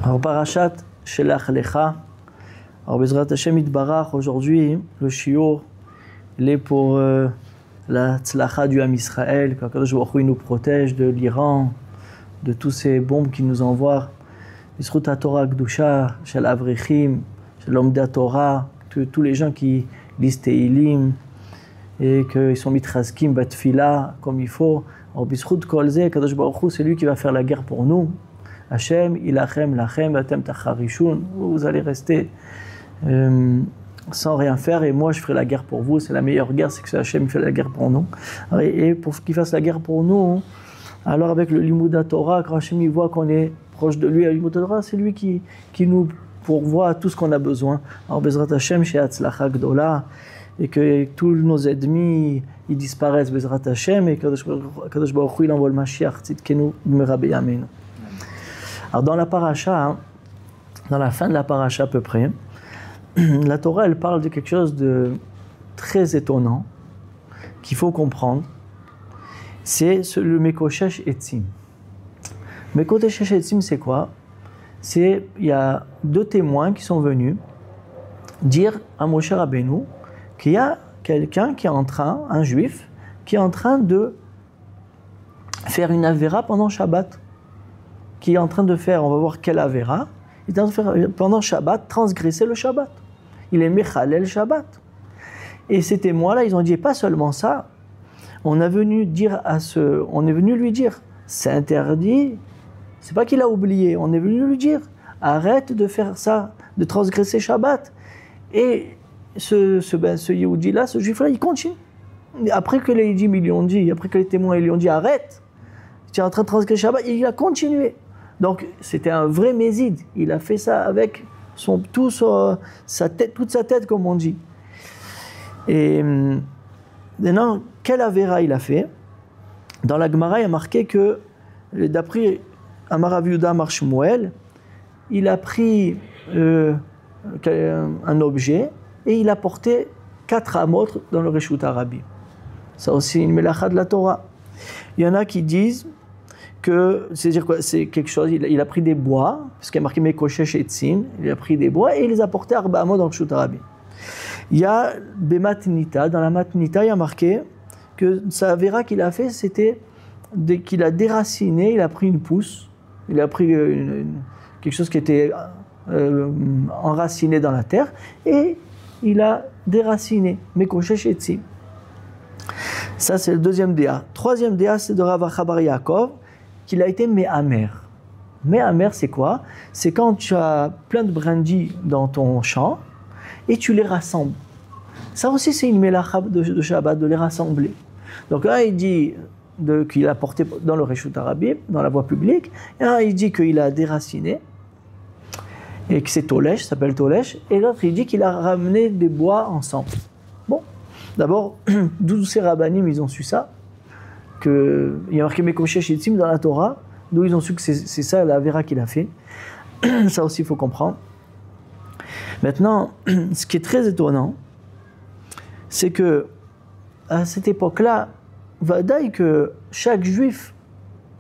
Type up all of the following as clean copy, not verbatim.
Alors, Parashat Shelach Lecha. Alors, Bezrat Hashem Yitbarach, aujourd'hui, le shiur, il est pour la tzlacha du Ham Israël, qu'Akadosh Baruch Hu nous protège de l'Iran, de tous ces bombes qu'il nous envoie. Bizrut HaTorah Kedusha, Shel Avrechim, Shel Lomdei Torah, tous les gens qui lisent Tehillim et qu'ils sont mitchazkim batfila comme il faut. Alors, Bizrut Kol Zeh, Kadosh Baruch Hu, c'est lui qui va faire la guerre pour nous. Hashem, ilachem, lachem, atem tacharishun. Vous allez rester sans rien faire et moi je ferai la guerre pour vous. C'est la meilleure guerre, c'est que Hashem fait la guerre pour nous. Et pour qu'il fasse la guerre pour nous, alors avec le Limud Torah, quand Hashem il voit qu'on est proche de lui, le Limud Torah, c'est lui qui nous pourvoit tout ce qu'on a besoin. Alors Bezrat Hashem, chez Hatzlacha Gdola, et que tous nos ennemis ils disparaissent, Bezrat Hashem, et que Kadosh Baruch Hu il envoie le Mashiach, Tzidkenu Merabe Yameinu. Alors dans la paracha, dans la fin de la paracha à peu près, la Torah elle parle de quelque chose de très étonnant qu'il faut comprendre. C'est le Mekoshesh Etzim. Mekoshesh Etzim c'est quoi? Il y a deux témoins qui sont venus dire à Moshe Rabbeinu qu'il y a quelqu'un qui est en train, un juif, qui est en train de faire une avéra pendant Shabbat. Qui est en train de faire, on va voir quelle avéra, il est en train de faire pendant Shabbat, transgresser le Shabbat. Il est Mechalel Shabbat. Et ces témoins-là, ils ont dit, pas seulement ça, on est venu lui dire, c'est interdit, c'est pas qu'il a oublié, on est venu lui dire, arrête de faire ça, de transgresser Shabbat. Et ce Yehudi-là, ce juif-là, il continue. Après que les Yidim, ils lui ont dit, après que les témoins, ils lui ont dit, arrête, tu es en train de transgresser Shabbat, il a continué. Donc, c'était un vrai méside. Il a fait ça avec toute sa tête, comme on dit. Et maintenant, quel avéra il a fait? Dans la Gemara, il y a marqué que, d'après Amar Rav Yehuda Amar Shmuel, il a pris un objet et il a porté 4 amot dans le Reshut Arabi. Ça aussi, une melacha de la Torah. Il y en a qui disent que, c'est-à-dire quoi, c'est quelque chose, il a pris des bois, parce qu'il y a marqué Mekoshesh Etzim, il a pris des bois et il les a portés à Arba Amot dans le Reshut Arabi. Il y a Bematnita, dans la Matnita, il y a marqué que sa avéra qu'il a fait, c'était qu'il a déraciné, il a pris une pousse, il a pris quelque chose qui était enraciné dans la terre, et il a déraciné, Mekoshesh Etzim. Ça, c'est le deuxième déa. Troisième déa, c'est de Rav Achabar Yaakov, qu'il a été méhamer. Méhamer, c'est quoi? C'est quand tu as plein de brindilles dans ton champ et tu les rassembles. Ça aussi, c'est une mélacha de Shabbat, de les rassembler. Donc là, il dit qu'il a porté dans le Reshut Arabi, dans la voie publique, et là, il dit qu'il a déraciné, et que c'est Tolesh, ça s'appelle Tolesh, et l'autre, il dit qu'il a ramené des bois ensemble. Bon, d'abord, d'où ces rabbanim, ils ont su ça? Il y a marqué Mekoshesh Etzim dans la Torah, d'où ils ont su que c'est ça la vera qu'il a fait. Ça aussi, il faut comprendre. Maintenant, ce qui est très étonnant, c'est que à cette époque-là, vadaï que chaque juif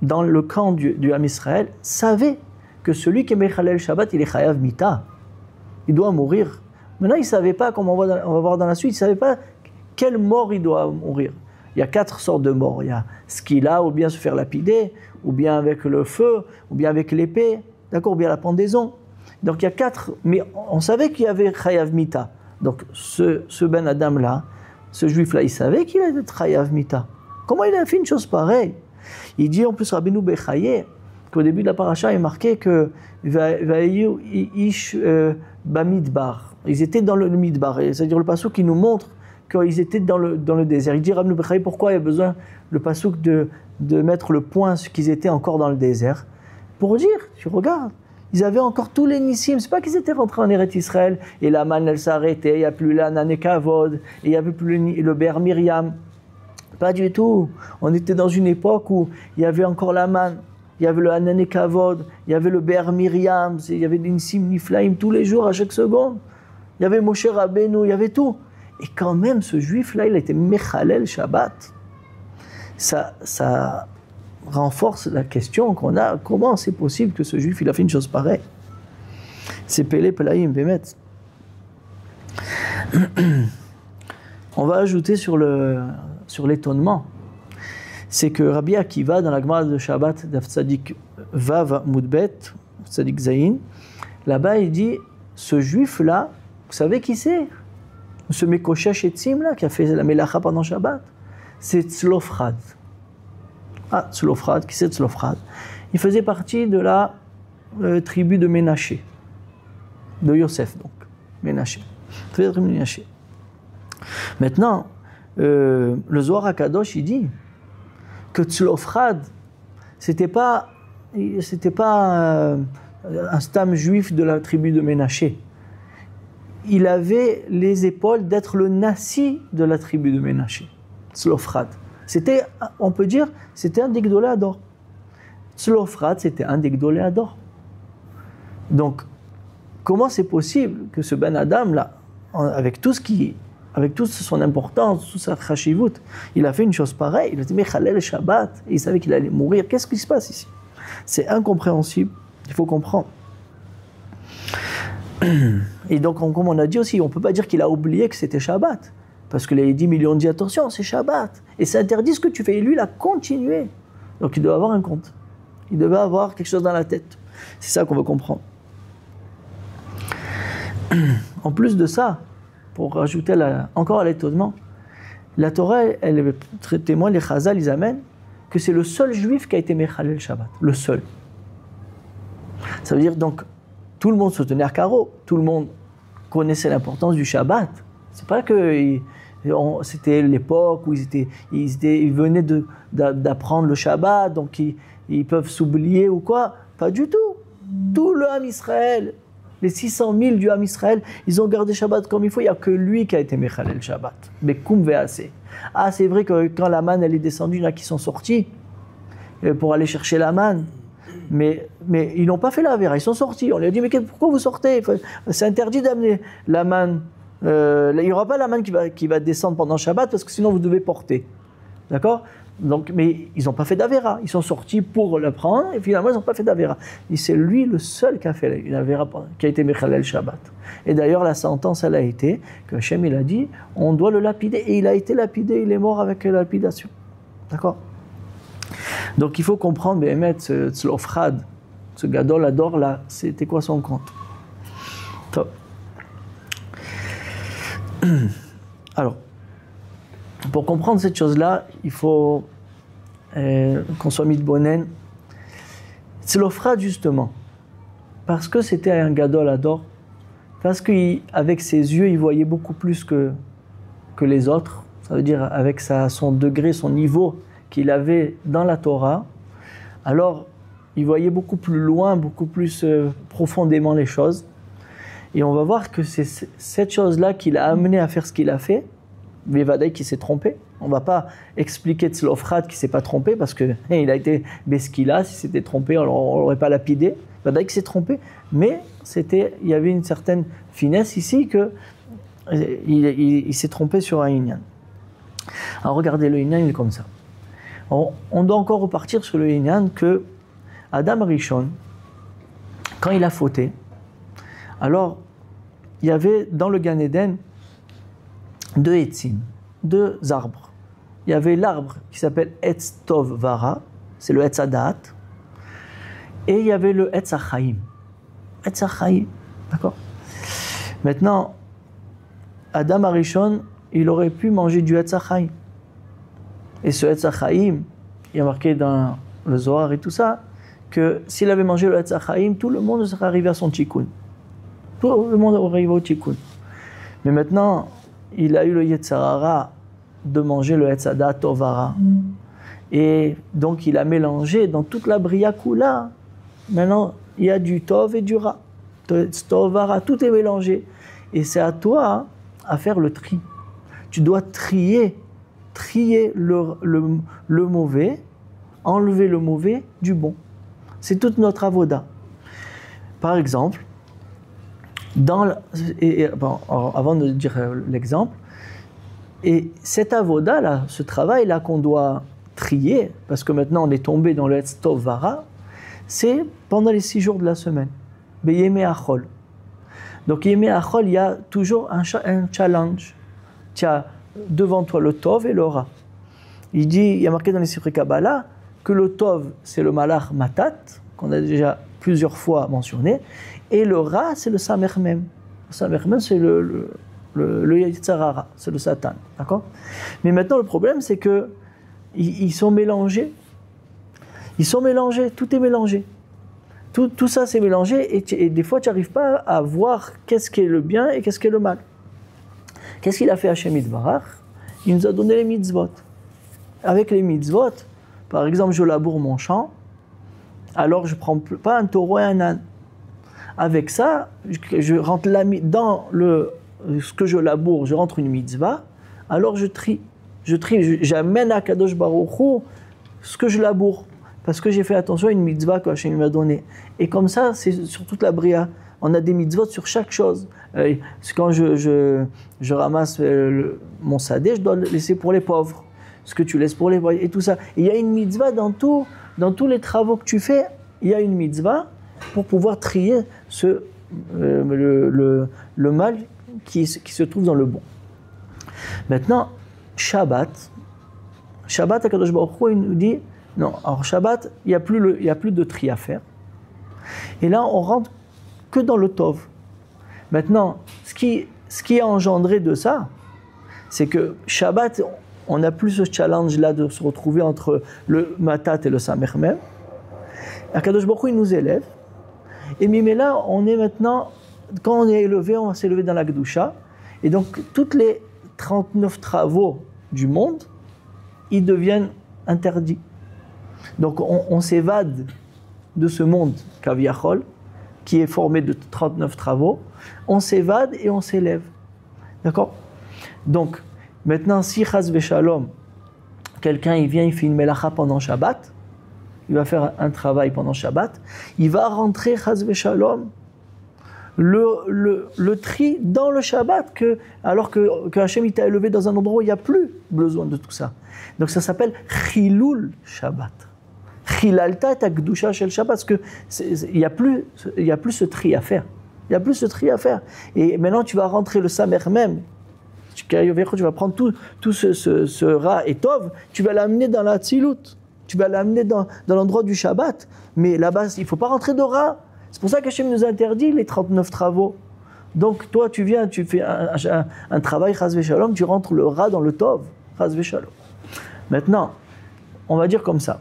dans le camp du Ham Israël savait que celui qui est Mechalel Shabbat, il est Chayav Mita. Il doit mourir. Maintenant, il ne savait pas, comme on va voir dans la suite, il ne savait pas quelle mort il doit mourir. Il y a 4 sortes de morts. Il y a skila, ou bien se faire lapider, ou bien avec le feu, ou bien avec l'épée, d'accord, ou bien la pendaison. Donc il y a 4, mais on savait qu'il y avait Chayav Mita. Donc ce Ben Adam-là, ce juif-là, il savait qu'il allait être Chayav Mita. Comment il a fait une chose pareille? Il dit en plus Rabbeinu Bechaye, qu'au début de la paracha, il est marqué que Vayu Ish Bamidbar. Ils étaient dans le Midbar, c'est-à-dire le passouk qui nous montre qu'ils étaient dans le désert. Il dit Rabbeinu Bechaye, pourquoi il y a besoin, le passouk, de mettre le point sur qu'ils étaient encore dans le désert? Pour dire, tu regardes, ils avaient encore tous les nissim. C'est pas qu'ils étaient rentrés en Eretz Israël et la manne elle s'arrêtait, il n'y a plus la Nanekavod, et il n'y avait plus le Ber Miriam. Pas du tout. On était dans une époque où il y avait encore la manne, il y avait le Nanekavod, il y avait le Ber Miriam, il y avait des nissim niflaim tous les jours, à chaque seconde. Il y avait Moshe Rabbeinu, il y avait tout. Et quand même, ce juif-là, il a été Mechalel Shabbat. Ça renforce la question qu'on a, comment c'est possible que ce juif, il a fait une chose pareille? C'est Pélé Pelaïm, Bémet. On va ajouter sur l'étonnement. C'est que Rabbi Akiva, dans la Gemara de Shabbat, d'Af Tzadik Vav Mudbet, Tzadik Zayin, là-bas il dit, ce juif-là, vous savez qui c'est? Ce Mekoshesh Etzim là, qui a fait la Melacha pendant Shabbat, c'est Tzlofrad. Ah, Tzlofrad, qui c'est Tzlofrad? Il faisait partie de la tribu de Ménaché, de Yosef donc, Ménaché. Maintenant, le Zohar HaKadosh, il dit que Tzlofrad, c'était pas un stam juif de la tribu de Ménaché. Il avait les épaules d'être le Nassi de la tribu de Ménaché. Tzlofrad. C'était, on peut dire, c'était un des Gdolei Hador. Tzlofrad, c'était un des Gdolei Hador. Donc, comment c'est possible que ce Ben Adam là, avec toute son importance, toute sa chashivut, il a fait une chose pareille, il a dit mais Chalel Shabbat, et il savait qu'il allait mourir. Qu'est-ce qui se passe ici? C'est incompréhensible, il faut comprendre. Et donc, comme on a dit aussi, on ne peut pas dire qu'il a oublié que c'était Shabbat, parce que les 10 millions dit attention, c'est Shabbat, et c'est interdit ce que tu fais, et lui il a continué. Donc il doit avoir un compte, il devait avoir quelque chose dans la tête. C'est ça qu'on veut comprendre. En plus de ça, pour rajouter encore à l'étonnement, la Torah, elle témoigne, les Chazal, ils amènent que c'est le seul juif qui a été Mechalel Shabbat. Le seul. Ça veut dire donc, tout le monde se tenait à carreau, tout le monde connaissait l'importance du Shabbat. C'est pas que c'était l'époque où ils venaient d'apprendre le Shabbat, donc ils peuvent s'oublier ou quoi. Pas du tout. Tout le Ham Israël, les 600 000 du Ham Israël, ils ont gardé Shabbat comme il faut. Il n'y a que lui qui a été Mechalel Shabbat. Bekoum ve'aseh. Ah, c'est vrai que quand la manne elle est descendue, il y en a qui sont sortis pour aller chercher la manne. Mais ils n'ont pas fait la vera, ils sont sortis. On leur a dit, mais pourquoi vous sortez? C'est interdit d'amener la manne. Il n'y aura pas la manne qui va descendre pendant Shabbat parce que sinon vous devez porter. D'accord? Donc, mais ils n'ont pas fait d'Avera. Ils sont sortis pour le prendre et finalement ils n'ont pas fait d'Avera. Et c'est lui le seul qui a fait une Avera, qui a été Mechalel Shabbat. Et d'ailleurs la sentence elle a été que Hachem il a dit on doit le lapider et il a été lapidé, il est mort avec la lapidation. D'accord? Donc il faut comprendre Béhémet, ce Tzlofrad, ce Gadol Hador là, c'était quoi son compte? Top. Alors, pour comprendre cette chose-là, il faut qu'on soit mitbonen. Tzlofrad justement, parce que c'était un Gadol Hador, parce qu'avec ses yeux, il voyait beaucoup plus que les autres, ça veut dire avec son degré, son niveau qu'il avait dans la Torah, alors il voyait beaucoup plus loin, beaucoup plus profondément les choses. Et on va voir que c'est cette chose-là qui l'a amené à faire ce qu'il a fait. Vevadaï qui s'est trompé. On ne va pas expliquer Tzlofrad qui ne s'est pas trompé parce qu'il a été Beskila, s'il s'était trompé, on ne l'aurait pas lapidé. Vevadaï qui s'est trompé, mais il y avait une certaine finesse ici qu'il s'est trompé sur un Inyan. Alors regardez, le Inyan il est comme ça. On doit encore repartir sur le Inyan que Adam Rishon, quand il a fauté, alors il y avait dans le Gan Eden deux etzim, deux arbres. Il y avait l'arbre qui s'appelle Etz Tov Vara, c'est le Etz Hadat, et il y avait le Etz HaChaim. Etz HaChaim, d'accord? Maintenant, Adam Arishon, il aurait pu manger du Etz HaChaim. Et ce Etz HaChaim, il y a marqué dans le Zohar et tout ça, que s'il avait mangé le Etz HaChaim, tout le monde serait arrivé à son tikkun. Tout le monde aurait arrivé au tikkun. Mais maintenant, il a eu le Yetzer Hara de manger le Etz Hadat Tovara. Et donc, il a mélangé dans toute la Bria Kula. Maintenant, il y a du Tov et du Ra. Tovara, tout est mélangé. Et c'est à toi à faire le tri. Tu dois trier le mauvais, enlever le mauvais du bon. C'est toute notre avoda. Par exemple, avant de dire l'exemple, et cet avoda-là, ce travail-là qu'on doit trier, parce que maintenant on est tombé dans le Etz Tov Vara, c'est pendant les 6 jours de la semaine. Beyeme Achol. Donc, Yemei Achol, il y a toujours un challenge. Tu as devant toi le Tov et le Ra. Il y a marqué dans les Sifrei Kabbalah que le Tov, c'est le Malach Matat, qu'on a déjà plusieurs fois mentionné, et le Ra, c'est le Samer Mem. Le Samer Mem, c'est le Yetzer Hara, c'est le Satan. D'accord ? Mais maintenant, le problème, c'est que ils sont mélangés. Ils sont mélangés, tout est mélangé. Tout ça, c'est mélangé, et des fois, tu n'arrives pas à voir qu'est-ce qui est le bien et qu'est-ce qui est le mal. Qu'est-ce qu'il a fait Hashem Yitbarach ? Il nous a donné les mitzvot. Avec les mitzvot, par exemple, je laboure mon champ, alors je ne prends pas un taureau et un âne. Avec ça, je rentre dans ce que je laboure, je rentre une mitzvah, alors je trie. J'amène à Kadosh Baruch Hu ce que je laboure, parce que j'ai fait attention à une mitzvah que Hashem m'a donnée. Et comme ça, c'est sur toute la bria. On a des mitzvot sur chaque chose. Quand je ramasse mon sadé, je dois le laisser pour les pauvres. Ce que tu laisses pour les pauvres, et tout ça. Et il y a une mitzvah dans tous les travaux que tu fais, il y a une mitzvah pour pouvoir trier le mal qui se trouve dans le bon. Maintenant, Shabbat, HaKadosh Baruch Hu, il nous dit, non, alors Shabbat, il n'y a plus de tri à faire. Et là, on rentre que dans le Tov. Maintenant, ce qui est engendré de ça, c'est que Shabbat, on n'a plus ce challenge-là de se retrouver entre le Matat et le Samer Mem. HaKadosh Baruch Hu, il nous élève. Et là, on est maintenant, quand on est élevé, on va s'élever dans la Kedusha. Et donc, toutes les 39 travaux du monde, ils deviennent interdits. Donc, on s'évade de ce monde, Kaviachol, qui est formé de 39 travaux. On s'évade et on s'élève. D'accord ? Donc, maintenant, si Chas Veshalom, quelqu'un il vient, il fait une melacha pendant Shabbat, il va faire un travail pendant Shabbat, il va rentrer Chas Veshalom le tri dans le Shabbat, alors que Hachem t'a élevé dans un endroit où il n'y a plus besoin de tout ça. Donc ça s'appelle Chilul Shabbat. Chilalta et Akdusha shel Shabbat, parce qu'il n'y a plus ce tri à faire. Il n'y a plus ce tri à faire. Et maintenant tu vas rentrer le Samer Mem, tu vas prendre tout ce Ra et Tov, tu vas l'amener dans la Tzilut, tu vas l'amener dans l'endroit du Shabbat. Mais là-bas, il ne faut pas rentrer de Ra. C'est pour ça qu'Hachem nous interdit les 39 travaux. Donc toi, tu viens, tu fais un travail, Chas Veshalom, tu rentres le Ra dans le Tov, Chas Veshalom. Maintenant, on va dire comme ça.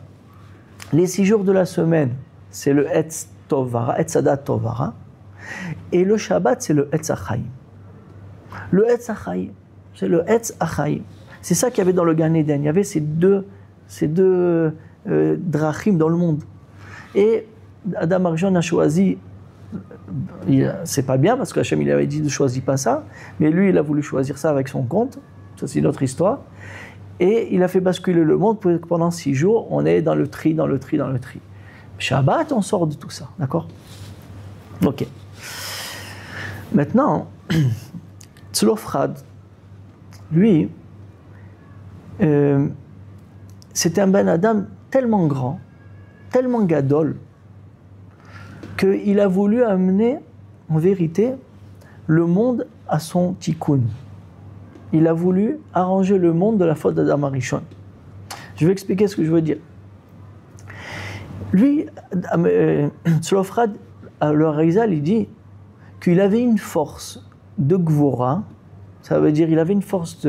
Les 6 jours de la semaine, c'est le Etz Tovara, Etz Adat Tovara. Et le Shabbat, c'est le Etz Achaim. Le Etz Achaim, c'est le Etz Achaim. C'est ça qu'il y avait dans le Gan Eden. Il y avait ces deux drachim dans le monde. Et Adam Arishon a choisi, c'est pas bien parce qu'Hachem il avait dit ne choisis pas ça, mais lui il a voulu choisir ça avec son compte, ça c'est une autre histoire, et il a fait basculer le monde pour que pendant 6 jours on est dans le tri. Shabbat, on sort de tout ça, d'accord ? Ok. Maintenant, Tzlofchad, lui, c'était un Ben Adam tellement grand, tellement gadol, qu'il a voulu amener, en vérité, le monde à son tikkun. Il a voulu arranger le monde de la faute d'Adam Arishon. Je vais expliquer ce que je veux dire. Lui, Tzlofchad, le Harizal, il dit qu'il avait une force de Gvora, ça veut dire qu'il avait une force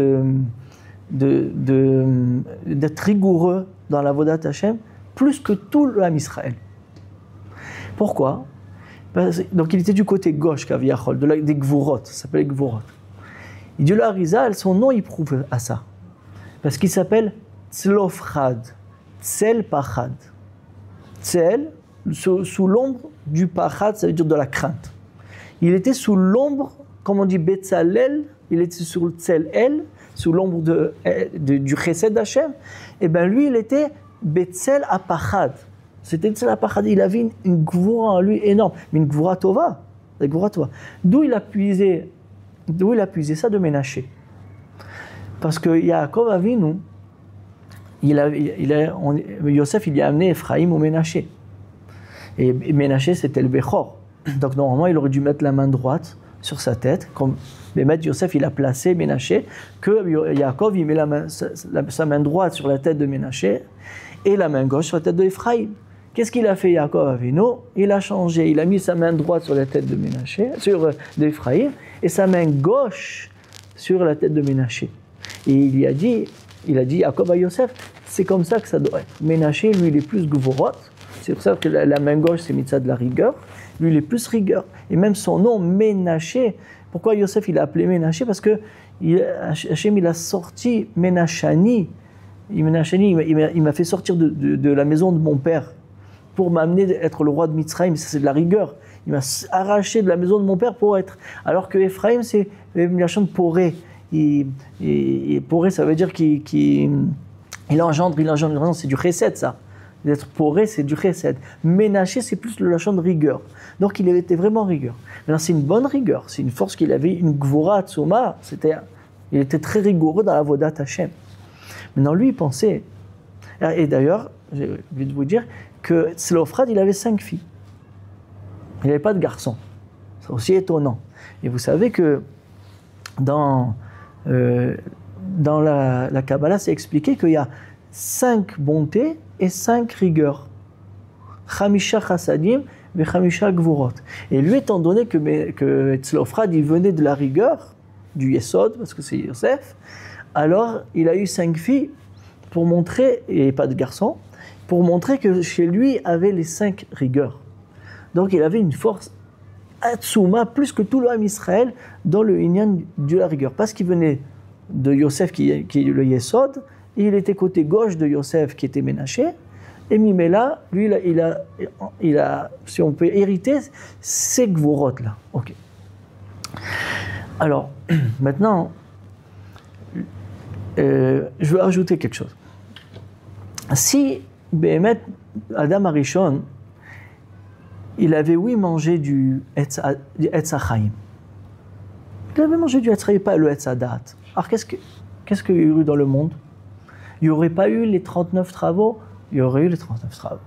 d'être rigoureux dans la Vodat Hashem, plus que tout l'Am Israël. Pourquoi ? Donc il était du côté gauche, Kaviachol, des Gvorot, ça s'appelle Gvorot. Il dit le Harizal, son nom il prouve à ça. Parce qu'il s'appelle Tzlofchad, Tzel Pachad. Tzel, sous l'ombre du Pachad, ça veut dire de la crainte. Il était sous l'ombre, comme on dit Betzalel, il était sous le Tzel El, sous l'ombre du Chesed d'Hachem. Et bien lui, il était Betzel Apachad. C'était Betzel Apachad. Il avait une gvoura en lui énorme, mais une gvoura tova. D'où il a puisé ça de Ménaché. Parce que Yaakov Avinu, Yosef, il y a amené Ephraïm au Ménaché. Et Ménaché, c'était le Bechor. Donc normalement, il aurait dû mettre la main droite sur sa tête, comme Bémet Yosef il a placé Ménaché, que Yaakov il met sa main droite sur la tête de Ménaché et la main gauche sur la tête de Ephraïm. Qu'est-ce qu'il a fait Yaakov Avinu? Il a changé, il a mis sa main droite sur la tête de Ménaché, d'Ephraïm, et sa main gauche sur la tête de Ménaché. Et il a dit Yaakov à Yosef, c'est comme ça que ça doit être. Ménaché, lui, il est plus gvorot, c'est pour ça que la main gauche, c'est mitzvah de la rigueur, lui, il est plus rigueur. Et même son nom, Ménaché, pourquoi Yosef, il a appelé Ménaché? Parce que Hachem, il a sorti Ménachani, il m'a fait sortir de la maison de mon père, pour m'amener à être le roi de Mitzrayim, ça c'est de la rigueur. Il m'a arraché de la maison de mon père pour être. Alors que Ephraïm, c'est la chante poré. Poré, ça veut dire qu'il engendre, c'est du chesed ça. D'être poré, c'est du chesed. Ménaché, c'est plus le lachon de rigueur. Donc il était vraiment rigueur. Maintenant, c'est une bonne rigueur, c'est une force qu'il avait, une gvura tsuma. Il était très rigoureux dans la vodat Hashem. Maintenant, lui, il pensait. Et d'ailleurs, j'ai oublié de vous dire que Tzlofrad, il avait 5 filles. Il n'avait pas de garçon. C'est aussi étonnant. Et vous savez que dans la Kabbalah, c'est expliqué qu'il y a 5 bontés et 5 rigueurs. Chamisha chassadim et chamisha gvurot. Et lui, étant donné que Tzlofrad, il venait de la rigueur, du Yesod, parce que c'est Yosef, alors il a eu 5 filles pour montrer, et pas de garçon, pour montrer que chez lui avait les 5 rigueurs. Donc il avait une force atsuma plus que tout le Ham Israël dans le Inyan de la rigueur. Parce qu'il venait de Yosef qui est le Yesod, et il était côté gauche de Yosef qui était Ménaché, et Mimela, lui il a, si on peut hériter, ces gvorot là. Ok. Alors, maintenant, je veux ajouter quelque chose. Si Béhémet, Adam Arishon, il avait mangé du Etz HaChaim. Il avait mangé du Etz HaChaim, pas le Etz HaDaat. Alors qu'est-ce qu'il y a eu dans le monde? Il n'y aurait pas eu les 39 travaux? Il y aurait eu les 39 travaux.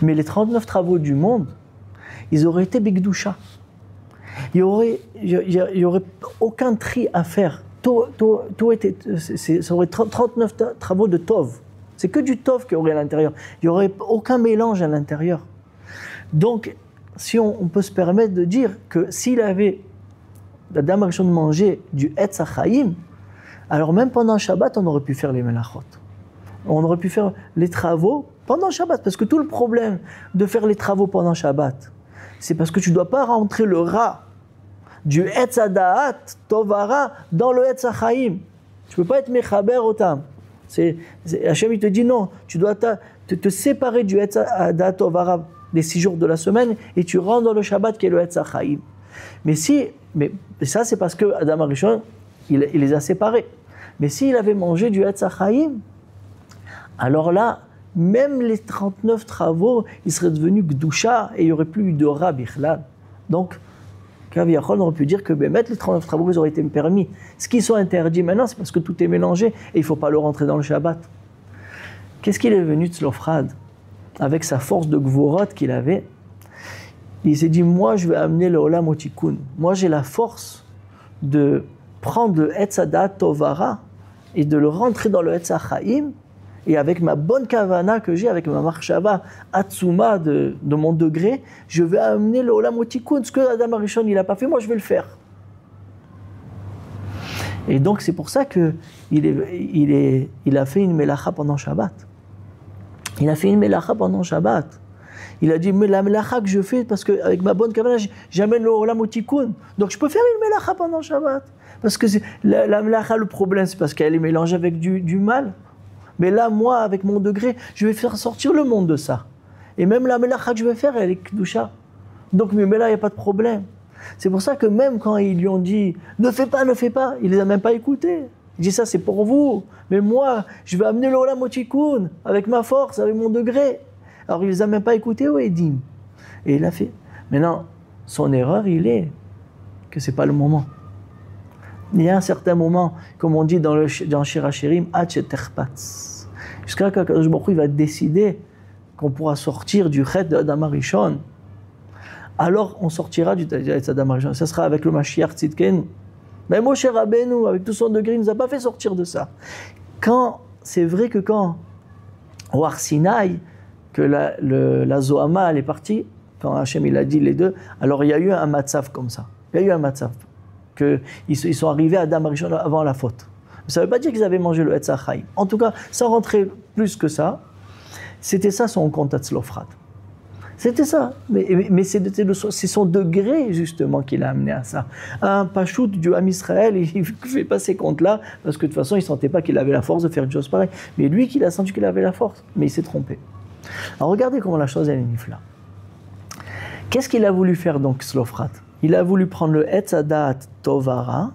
Mais les 39 travaux du monde, ils auraient été Bigdusha. Il n'y aurait aucun tri à faire. Tout était, ça aurait 39 travaux de Tov. C'est que du Tov qu'il y aurait à l'intérieur. Il n'y aurait aucun mélange à l'intérieur. Donc, si on peut se permettre de dire que s'il avait, Adam Arishon mangé du Etz HaChaim, alors même pendant Shabbat, on aurait pu faire les melachot. On aurait pu faire les travaux pendant Shabbat. Parce que tout le problème de faire les travaux pendant Shabbat, c'est parce que tu ne dois pas rentrer le rat du Etz HaDaat, Tovara, dans le Etz HaChaim. Tu ne peux pas être Mechaber Otam. Hachem, il te dit non, tu dois te séparer du Etz HaDaat, Tovara, des 6 jours de la semaine, et tu rentres dans le Shabbat qui est le Etz HaChaim. Mais ça, c'est parce que Adam Arishon, il les a séparés. Mais s'il avait mangé du Etz HaChaim, alors là, même les 39 travaux, ils seraient devenus Gdusha et il n'y aurait plus eu de Ra Bichlal. Donc, Kaviachol, on aurait pu dire que les 39 travaux, ils auraient été permis. Ce qui sont interdits maintenant, c'est parce que tout est mélangé et il ne faut pas le rentrer dans le Shabbat. Qu'est-ce qu'il est venu Tzlofrad avec sa force de Gvorot qu'il avait? Il s'est dit, moi, je vais amener le Olam au Tikkun. Moi, j'ai la force de prendre le Etz HaDaat Tovara et de le rentrer dans le Etz HaChaim. Et avec ma bonne kavana que j'ai, avec ma marshava atsuma de mon degré, je vais amener le Olam au Tikkun. Ce que Adam Arishon il n'a pas fait, moi je vais le faire. Et donc c'est pour ça qu'il a fait une melacha pendant Shabbat. Il a fait une melacha pendant Shabbat. Il a dit, mais la melacha que je fais, parce qu'avec ma bonne kavana, j'amène le Olam au Tikkun. Donc je peux faire une melacha pendant Shabbat. Parce que la melacha, le problème, c'est parce qu'elle est mélangée avec du mal. Mais là, moi, avec mon degré, je vais faire sortir le monde de ça. Et même la melacha que je vais faire, elle est kdusha. Donc, mais là, il n'y a pas de problème. C'est pour ça que même quand ils lui ont dit « Ne fais pas, il ne les a même pas écoutés. Il dit « Ça, c'est pour vous. Mais moi, je vais amener le Olam au Tikkun avec ma force, avec mon degré. » Alors, il ne les a même pas écoutés, Edim. Et il a fait. Maintenant, son erreur, il est que ce n'est pas le moment. Il y a un certain moment, comme on dit dans Shir HaShirim, jusqu'à ce qu'Akadosh Baruch Hu va décider qu'on pourra sortir du chet d'Adam Arishon. alors on sortira du Etz Adam Arishon. Ça sera avec le Mashiach Tzidkenu. Mais Moshe Rabbeinu, avec tout son degré, il ne nous a pas fait sortir de ça. C'est vrai que quand, au Har Sinaï, que la Zohama, elle est partie, quand Hachem il a dit les deux, alors il y a eu un matzav comme ça. Il y a eu un matzav. Ils sont arrivés à Adam Arishon avant la faute. Ça ne veut pas dire qu'ils avaient mangé le Etz HaChaim. En tout cas, sans rentrer plus que ça, c'était ça son compte Tzlofrat. C'était ça. Mais c'est son degré, justement, qui l'a amené à ça. Un pachout du Ham Israël, il ne fait pas ces comptes-là, parce que de toute façon, il ne sentait pas qu'il avait la force de faire une chose pareille. Mais lui, qu'il a senti qu'il avait la force. Mais il s'est trompé. Alors regardez comment la chose, elle est nifla. Qu'est-ce qu'il a voulu faire, donc, Tzlofrat? Il a voulu prendre le Etz Hadat Tovara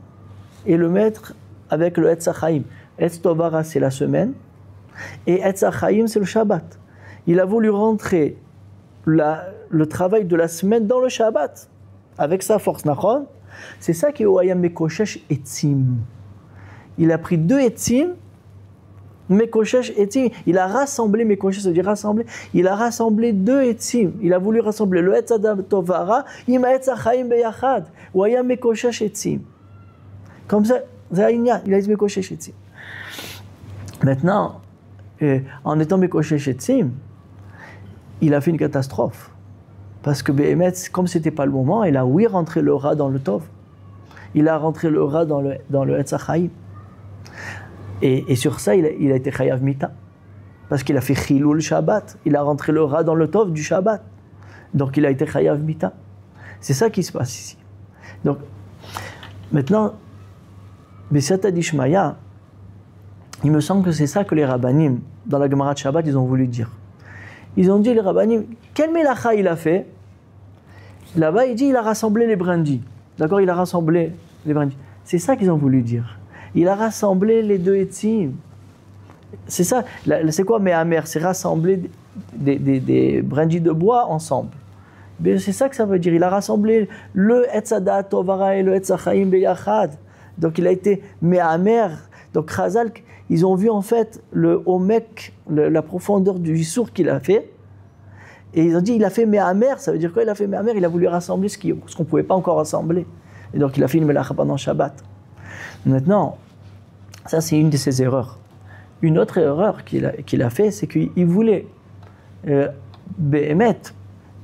et le mettre avec le Etz HaChaim. Etz Tovara, c'est la semaine, et Etz HaChaim, c'est le Shabbat. Il a voulu rentrer le travail de la semaine dans le Shabbat, avec sa force, nachon. C'est ça qui est Oyam Mekoshesh Etzim. Il a pris 2 Etzim, Mekoshesh Etzim. Il a rassemblé, Mekoshesh, ça veut dire rassembler. Il a rassemblé 2 Etzim. Il a voulu rassembler le Etz Hadat Tovara, Ima Etz HaChaim Beyachad. Oyam Mekoshesh Etzim. Comme ça, il a dit Mekoshesh Etzim. Maintenant, en étant Mekoshesh Etzim, il a fait une catastrophe. Parce que Béhémet, comme ce n'était pas le moment, il a rentré le Ra dans le Tov. Il a rentré le Ra dans le Etz HaChaim. Et sur ça, il a été Chayav Mita. Parce qu'il a fait Chilul Shabbat. Il a rentré le Ra dans le Tov du Shabbat. Donc il a été Chayav Mita. C'est ça qui se passe ici. Donc, maintenant, B'Siyata Dishmaya, il me semble que c'est ça que les Rabbanim, dans la Gemara de Shabbat, ils ont voulu dire. Ils ont dit, les Rabbanim, quel Melacha il a fait? Là-bas, il dit, il a rassemblé les brindilles. D'accord, il a rassemblé les brindilles. C'est ça qu'ils ont voulu dire. Il a rassemblé les 2 Etzim. C'est ça. C'est quoi Mehamer? C'est rassembler des brindilles de bois ensemble. Mais c'est ça que ça veut dire. Il a rassemblé le Etz Hadat Tovara et le Etz HaChaim Beyachad. Donc il a été Mehamer. Donc Chazal, ils ont vu en fait le Omek, la profondeur du sourd qu'il a fait. Et ils ont dit, il a fait Mehamer. Ça veut dire quoi? Il a fait Mehamer, il a voulu rassembler ce qu'on ne pouvait pas encore rassembler. Et donc il a fait une Melacha pendant Shabbat. Maintenant, ça c'est une de ses erreurs. Une autre erreur qu'il a fait, c'est qu'il voulait Béhémet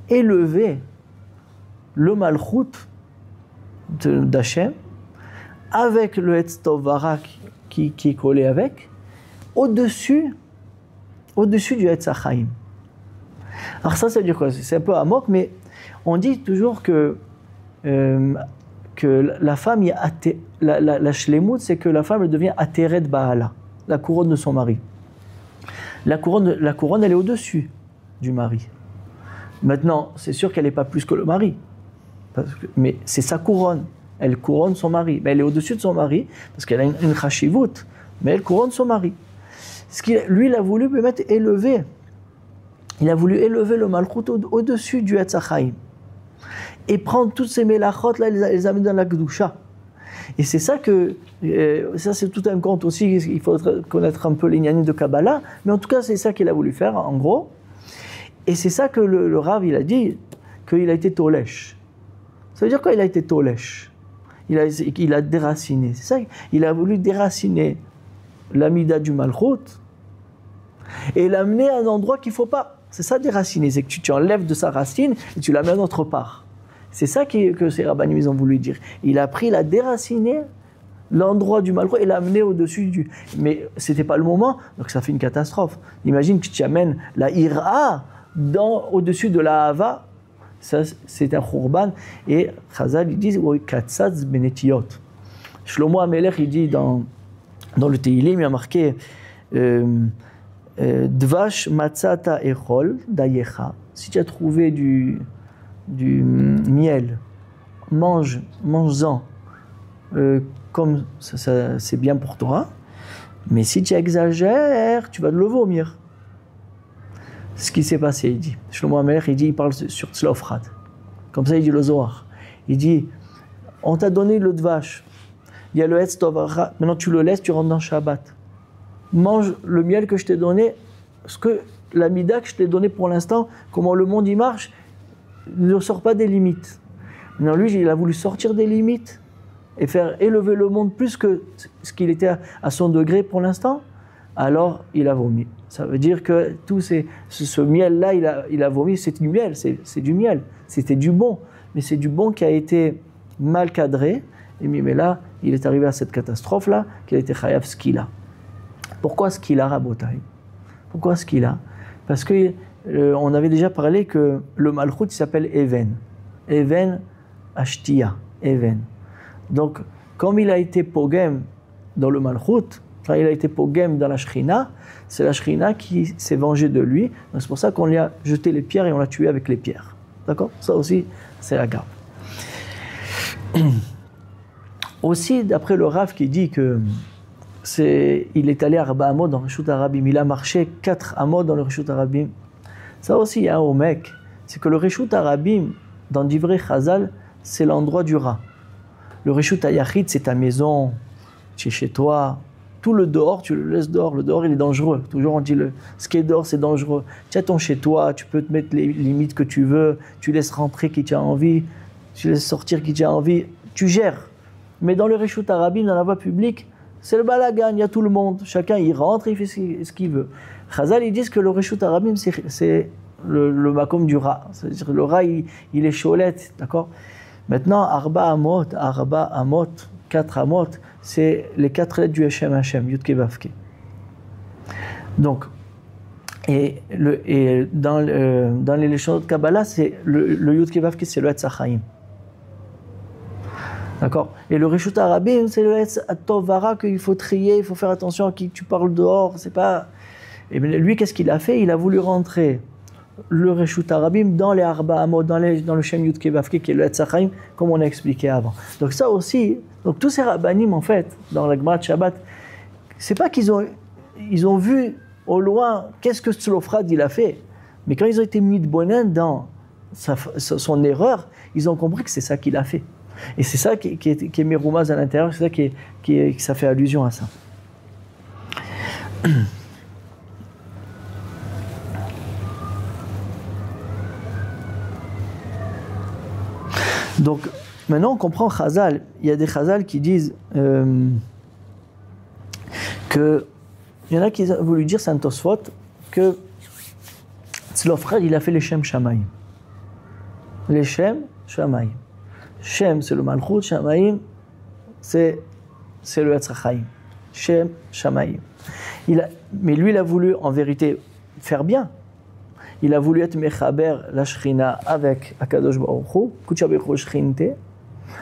élever le Malchut d'Hachem avec le Etz Tovara qui est collé avec, au-dessus du Etz HaChaim. Alors ça veut dire quoi? C'est un peu amok, mais on dit toujours que la femme, la shlemut, c'est que la femme elle devient ateret Baala, la couronne de son mari. La couronne, elle est au-dessus du mari. Maintenant, c'est sûr qu'elle n'est pas plus que le mari, mais c'est sa couronne. Elle couronne son mari. Mais elle est au-dessus de son mari, parce qu'elle a une chashivut, mais elle couronne son mari. Lui, il a voulu le mettre élevé. Il a voulu élever le malchut au-dessus du Etz HaChaim. Et prendre toutes ces mélachot, là, les amener dans la Kedusha. Et c'est ça que, ça c'est tout un conte aussi, il faudrait connaître un peu les gnanim de Kabbalah, mais en tout cas c'est ça qu'il a voulu faire, en gros. Et c'est ça que le Rav, il a dit, qu'il a été Tolesh. Ça veut dire quoi, il a été Tolesh? Il a déraciné. C'est ça, il a voulu déraciner l'amida du Malchut et l'amener à un endroit qu'il ne faut pas. C'est ça, déraciner, c'est que tu enlèves de sa racine et tu la mets autre part. C'est ça que ces rabbanim ils ont voulu dire. Il a pris, il a déraciné l'endroit du Malchut et l'a amené au-dessus du... Mais ce n'était pas le moment, donc ça fait une catastrophe. Imagine que tu amènes la ira au-dessus de la hava. Ça, c'est un khurban. Et Chazal, ils disent katzatz benetiyot. Shlomo HaMelech, il dit dans le Teilim, il a marqué Dvash matzata echol dayecha. Si tu as trouvé du miel, mange-en comme ça, c'est bien pour toi. Mais si tu exagères, tu vas le vomir. Ce qui s'est passé, il dit. Shlomo HaMelech, il parle sur Tzlofrat. Comme ça, il dit le Zohar. Il dit, on t'a donné le Dvash. Il y a le Etz Tovara. Maintenant, tu le laisses, tu rentres dans Shabbat. Mange le miel que je t'ai donné. La mida que je t'ai donné pour l'instant, comment le monde y marche, ne sort pas des limites. Maintenant, lui, il a voulu sortir des limites et faire élever le monde plus que ce qu'il était à son degré pour l'instant, alors il a vomi. Ça veut dire que tout ce miel-là, il a vomi, c'est du miel, c'est du miel, c'était du bon, mais c'est du bon qui a été mal cadré, et mais là, il est arrivé à cette catastrophe-là, qu'il a été chayav skila. Pourquoi skila, Rabotai? Pourquoi skila? Parce qu'on avait déjà parlé que le malchut s'appelle Even. Even Ashtia, Even. Donc, comme il a été pogem dans le malchut, quand il a été pogem dans la shrina, c'est la shrina qui s'est vengée de lui. Donc c'est pour ça qu'on lui a jeté les pierres et on l'a tué avec les pierres. D'accord? Ça aussi, c'est la garde. Aussi, d'après le Rav qui dit que il est allé à Arba Amot dans le Reshut Arabim, il a marché 4 Amot dans le Reshut Arabim. Ça aussi, il y a un mec, c'est que le Reshut Arabim, dans Divrei Chazal, c'est l'endroit du rat. Le Reshut Hayachid, c'est ta maison, tu es chez toi. Tout le dehors, tu le laisses dehors. Le dehors, il est dangereux. Toujours, on dit ce qui est dehors, c'est dangereux. Tu as ton chez toi, tu peux te mettre les limites que tu veux, tu laisses rentrer qui tu as envie, tu laisses sortir qui tu as envie, tu gères. Mais dans le Reshut Arabim, dans la voie publique, c'est le balagan, il y a tout le monde. Chacun, il rentre, il fait ce qu'il veut. Chazal, ils disent que le Reshut Arabim, c'est le makom du rat. C'est-à-dire le rat, il est cholette, d'accord? Maintenant, Arba Amot, 4 Amot, c'est les 4 lettres du Hashem Hashem, Yud Ke Vav Ke. Donc, et dans les légendes de Kabbalah, c'est le Yud Ke Vav Ke, c'est le Etz HaChaim. D'accord? Et le Reshut Arabim, c'est le Etz HaTov qu'il faut trier, il faut faire attention à qui tu parles dehors, c'est pas... Et bien lui, qu'est-ce qu'il a fait? Il a voulu rentrer le Reshut Arabim dans les Arba Amot, dans le Shem Yud Ke Vav Ke, qui est le Etz HaChaim, comme on a expliqué avant. Donc ça aussi, donc tous ces rabbanim, en fait, dans la Gemara de Shabbat, c'est pas qu'ils ont vu au loin qu'est-ce que Tzlofrad il a fait, mais quand ils ont été mis de bonin dans son erreur, ils ont compris que c'est ça qu'il a fait. Et c'est ça qui est méroumaz à l'intérieur, c'est ça qui ça fait allusion à ça. Donc, maintenant on comprend Chazal. Il y a des Chazal qui disent que... Il y en a qui ont voulu dire, c'est un Tosfot, que Tzlofrad, il a fait les Shem Shamayim. Les Shem Shamayim. Shem, c'est le Malchut, Shamayim, c'est le Etz HaChaim. Shem Shamayim. Mais lui, il a voulu, en vérité, faire bien. Il a voulu être Mechaber, la Shrina, avec Akadosh Baruch Hu, Kudsha Bechol Shrinte,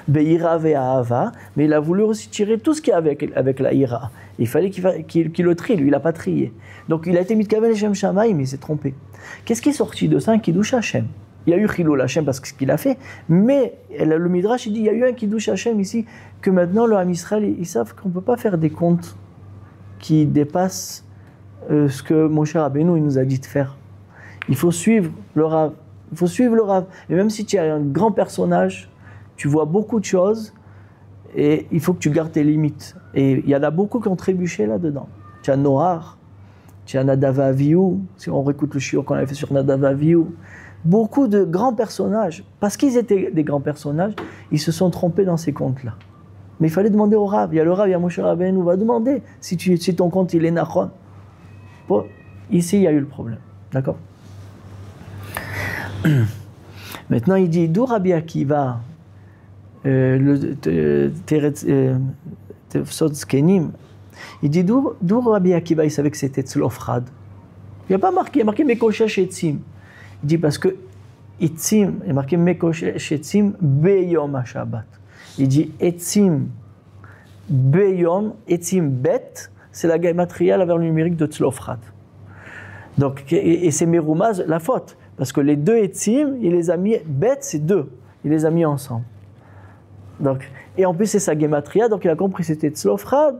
Be'ira ve'ahava, mais il a voulu aussi tirer tout ce qu'il y a avec la ira. Il fallait qu'il le trie, lui, il n'a pas trié. Donc il a été mis de Kavel Shem Shamayim, mais il s'est trompé. Qu'est-ce qui est sorti de ça? Un Kiddush Hashem. Il y a eu Chilul Hashem parce que ce qu'il a fait, mais le Midrash, il dit, il y a eu un Kiddush Hashem ici, que maintenant le Ham Israël, ils savent qu'on ne peut pas faire des comptes qui dépassent ce que Moshe Rabbeinu il nous a dit de faire. Il faut suivre le Rav. Il faut suivre le Rav. Et même si tu es un grand personnage, tu vois beaucoup de choses et il faut que tu gardes tes limites. Et il y en a beaucoup qui ont trébuché là-dedans. Tu as Noar, tu as Nadav Avihu, si on réécoute le shiur qu'on avait fait sur Nadav Avihu. Beaucoup de grands personnages, parce qu'ils étaient des grands personnages, ils se sont trompés dans ces comptes-là. Mais il fallait demander au Rav. Il y a le Rav, il y a Moshe Rabbeinu, on va demander si ton compte il est nachon. Bon, ici, il y a eu le problème. D'accord? Maintenant, il dit, d'où Rabbi Akiva, Sotzkenim, il dit, d'où Rabbi Akiva, il savait que c'était Tzlofrad. Il n'y a pas marqué, il y a marqué Mekoshesh Etzim. Il dit parce que Etzim, il y a marqué Mekoshesh Etzim Beyom HaShabbat. Il dit Etzim Beyom, Etzim Bet, c'est la gematria, la valeur numérique de Tzlofrad. Donc, et c'est Meroumaz, la faute. Parce que les deux Etzim, il les a mis, Bet c'est 2, il les a mis ensemble. Donc, et en plus c'est sa gematria, donc il a compris que c'était Tzlofrad,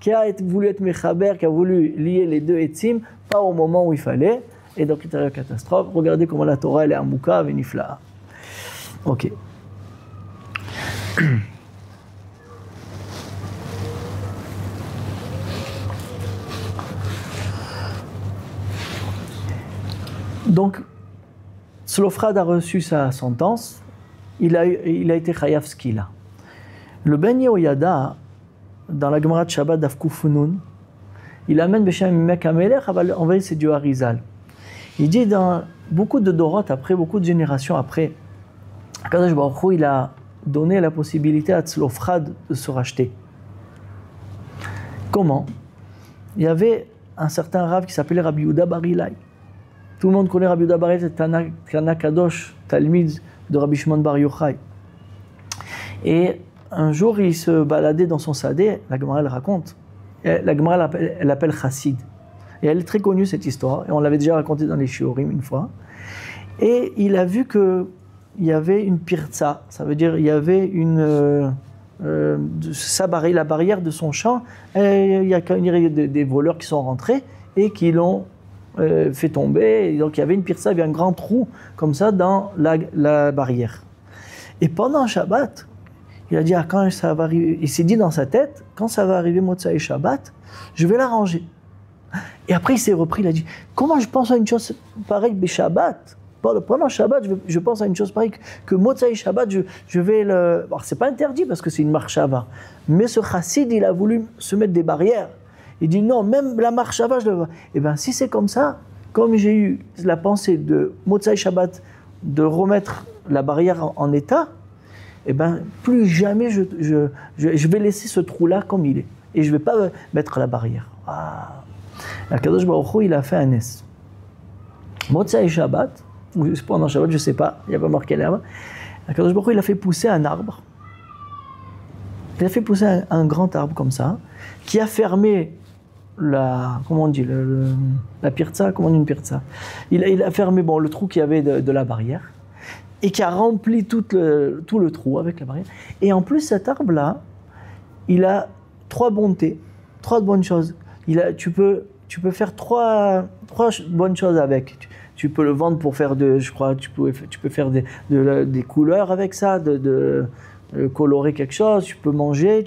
qui a voulu être Mechaber, qui a voulu lier les deux Etzim, pas au moment où il fallait, et donc il y a la catastrophe. Regardez comment la Torah elle est amouka et nifla. Ok. Donc, Tzlofchad a reçu sa sentence, il a été chayav skila. Le Ben Yehoyada, dans la Gemara de Shabbat d'Afkufunun, il amène Beshem Mek Hamelech, on va dire c'est du Harizal. Il dit dans beaucoup de Dorot après, beaucoup de générations après, Kadosh Baruch Hu, il a donné la possibilité à Tzlofchad de se racheter. Comment? Il y avait un certain Rav qui s'appelait Rabbi Yehuda Bar Ilai. Tout le monde connaît Rabbi Yehuda Bar Ilai, c'est Tana Kadosh, Talmid de Rabbi Shimon Bar Yochai. Et un jour, il se baladait dans son sadé, la Gemara elle raconte. La Gemara elle l'appelle Chassid. Et elle est très connue cette histoire, et on l'avait déjà racontée dans les Shiurim une fois. Et il a vu qu'il y avait une pirtsa, ça veut dire il y avait la barrière de son champ, il y a des voleurs qui sont rentrés et qui l'ont fait tomber. Et donc il y avait une pirtsa, il y avait un grand trou comme ça dans la barrière. Et pendant Shabbat, il a dit, quand ça va arriver, il s'est dit dans sa tête, quand ça va arriver Motsai Shabbat, je vais l'arranger. Et après il s'est repris, il a dit, comment je pense à une chose pareille, mais Shabbat, pendant Shabbat, je pense à une chose pareille, que Motsai Shabbat, je vais le... Alors c'est pas interdit parce que c'est une marchava, mais ce chassid, il a voulu se mettre des barrières. Il dit, non, même la marchava, je le vois. Eh bien, si c'est comme ça, comme j'ai eu la pensée de Motsai Shabbat, de remettre la barrière en état, eh ben, plus jamais je vais laisser ce trou-là comme il est. Et je ne vais pas mettre la barrière. Ah. Kadosh Baruch Hu, il a fait un es. Motsai Shabbat, ou pendant Shabbat, je ne sais pas, il n'y a pas marqué là-bas. Kadosh Baruch Hu, il a fait pousser un arbre. Il a fait pousser un grand arbre comme ça, qui a fermé comment on dit, la pirtsa, comment on dit une pirtsa. Il a fermé le trou qu'il y avait de la barrière. Et qui a rempli tout le trou avec la barrière. Et en plus, cet arbre-là, il a trois bontés, trois bonnes choses. Tu peux faire trois bonnes choses avec. Tu peux le vendre pour faire tu peux faire des couleurs avec ça, colorer quelque chose, tu peux manger,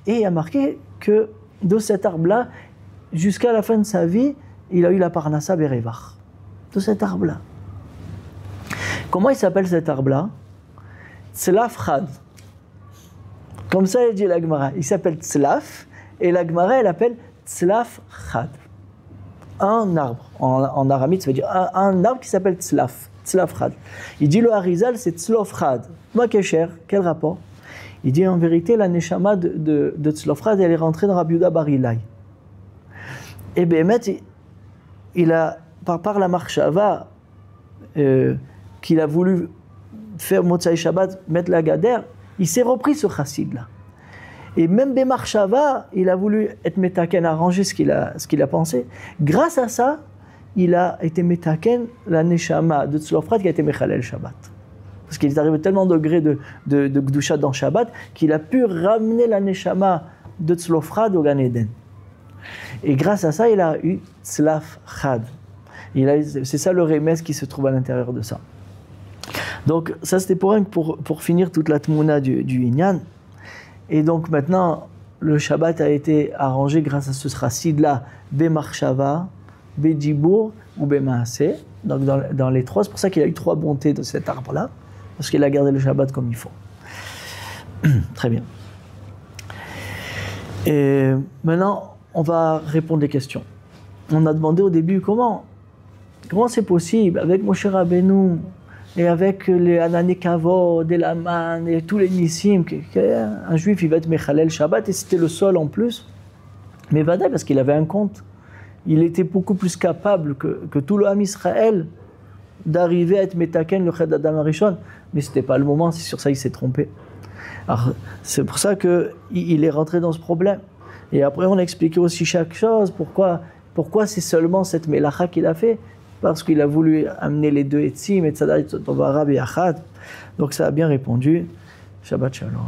Et il y a marqué que de cet arbre-là, jusqu'à la fin de sa vie, il a eu la parnassa berevach. De cet arbre-là. Comment il s'appelle cet arbre-là? Tzlaf Chad. Comme ça, il dit la Gemara. Il s'appelle Tzlaf, et la Gemara, elle appelle Tzlaf Chad. Un arbre. En aramite, ça veut dire un arbre qui s'appelle Tzlaf. Tzlaf Chad. Il dit le Harizal, c'est Tzlof Chad. Ma Kesher, quel rapport? Il dit en vérité, la Neshama de Tzlof Chad, elle est rentrée dans Rabbi Yehuda Bar Ilai. Et Bémet, il a, par la marchava, qu'il a voulu faire Motsai Shabbat, mettre la gadère, il s'est repris ce chassid-là. Et même Bemarshava, il a voulu être metaken, arranger ce qu'il a pensé. Grâce à ça, il a été metaken, la neshama de Tzlofchad qui a été mechalel Shabbat. Parce qu'il est arrivé tellement de degrés de Gdusha dans Shabbat qu'il a pu ramener la neshama de Tzlofchad au Gan Eden. Et grâce à ça, il a eu Tzlaf Chad. C'est ça le remez qui se trouve à l'intérieur de ça. Donc ça c'était pour finir toute la tmouna du Inyan. Et donc maintenant le Shabbat a été arrangé grâce à ce chassid-là, Bemarshava, Bedjibour ou Bemaaseh. Donc dans les trois, c'est pour ça qu'il a eu trois bontés de cet arbre-là, parce qu'il a gardé le Shabbat comme il faut. Très bien. Et maintenant on va répondre des questions. On a demandé au début comment c'est possible avec Moshe Rabbeinu et avec les Anané Kavod, et l'Aman et tous les Nissim, qu'un juif il va être Mechalel Shabbat et c'était le seul en plus. Mais Vadaï, parce qu'il avait un compte, il était beaucoup plus capable que tout le Ham Israël d'arriver à être Metaken le Ched Adam Arishon. Mais c'était pas le moment, c'est sur ça il s'est trompé. Alors c'est pour ça qu'il est rentré dans ce problème. Et après on a expliqué aussi chaque chose, pourquoi c'est seulement cette Melacha qu'il a fait. Parce qu'il a voulu amener les deux etzim, et tzadar, et tovara, et achad. Donc ça a bien répondu. Shabbat shalom.